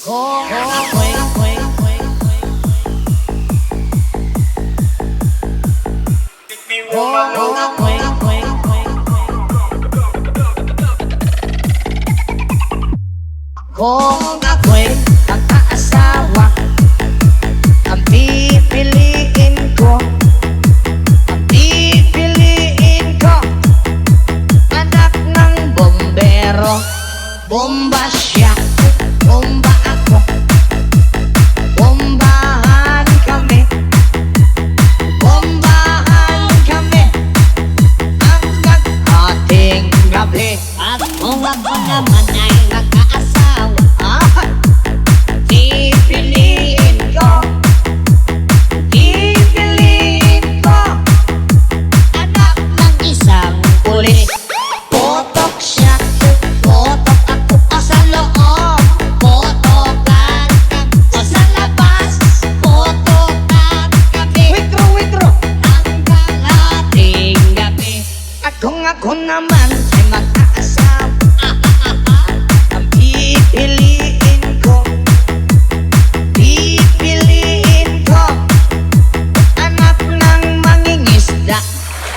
Kung ako'y mag-aasawa, ang pipiliin ko, anak ng bombero. Bomba siya, bomba ako, bombahan kami, hanggang ating gabi. At kung ako naman ay mag-aasawa, Pipiliin ko, anak ng isang pulis. potok siya, potok ako, o sa loob, Potokan kami, o sa labas, potokan kami, witro, hanggang ating gabi. at kung ako naman ay mag-aasawa, ang pipiliin ko, anak ng mangingisda.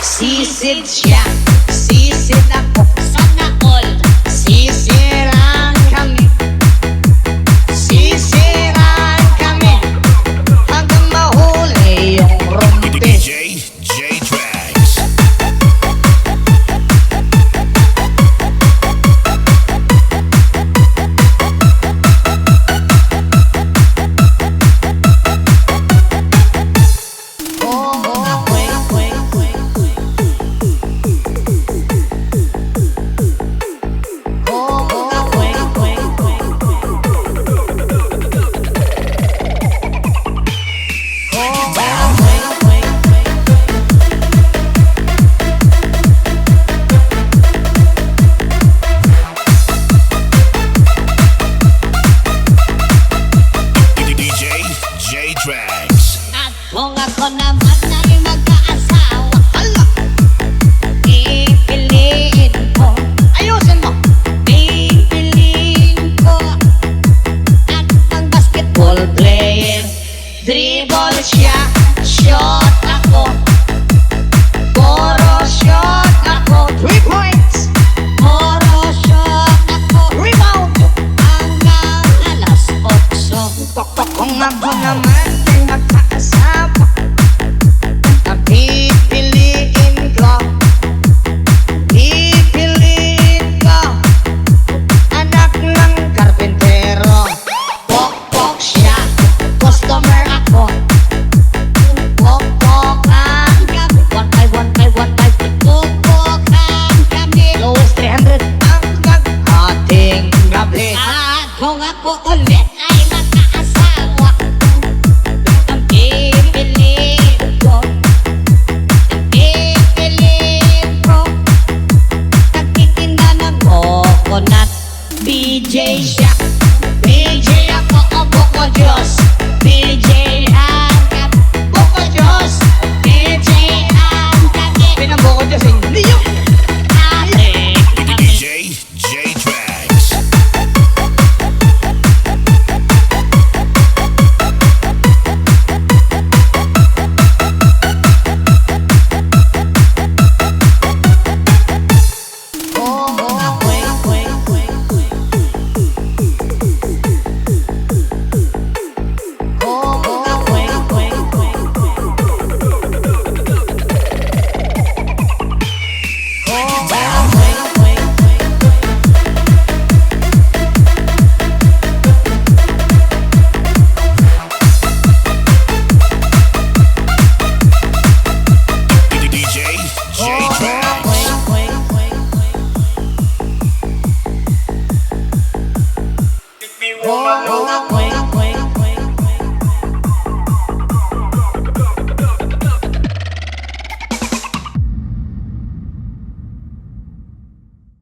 Sisid siya, sisid ako, Sana all, sisirang kami, hanggang mahuli yung rumpi. DJ J Tracks. DJ J Tracks. at kung ako naman ay mag-aasawa, Pipiliin ko, ayusin mo, pipiliin ko at ang basketball ball player, dribble siya, shot ako, puro shot ako, 3 points, puro shot ako, rebound. hanggang alas 8. Tok kung ako naman ay mag-aasawa, ang pipiliin ko, anak ng karpentero. Pok-pok siya, customer ako, pok-pokan kami, 1 by 1, Potokan kami, lowest 300 hanggang ating gabi. at kung ako ulit ay mag-aasawa, ang pipiliin ko, nagtitinda ng coconut. BJ siya, BJ ako, o Boko Diyos, BJ ang Boko Diyos, DJ ang kami, pinaboko Diyos, hindi yun. ating kami. DJ J Tracks. DJ J Tracks. Oh,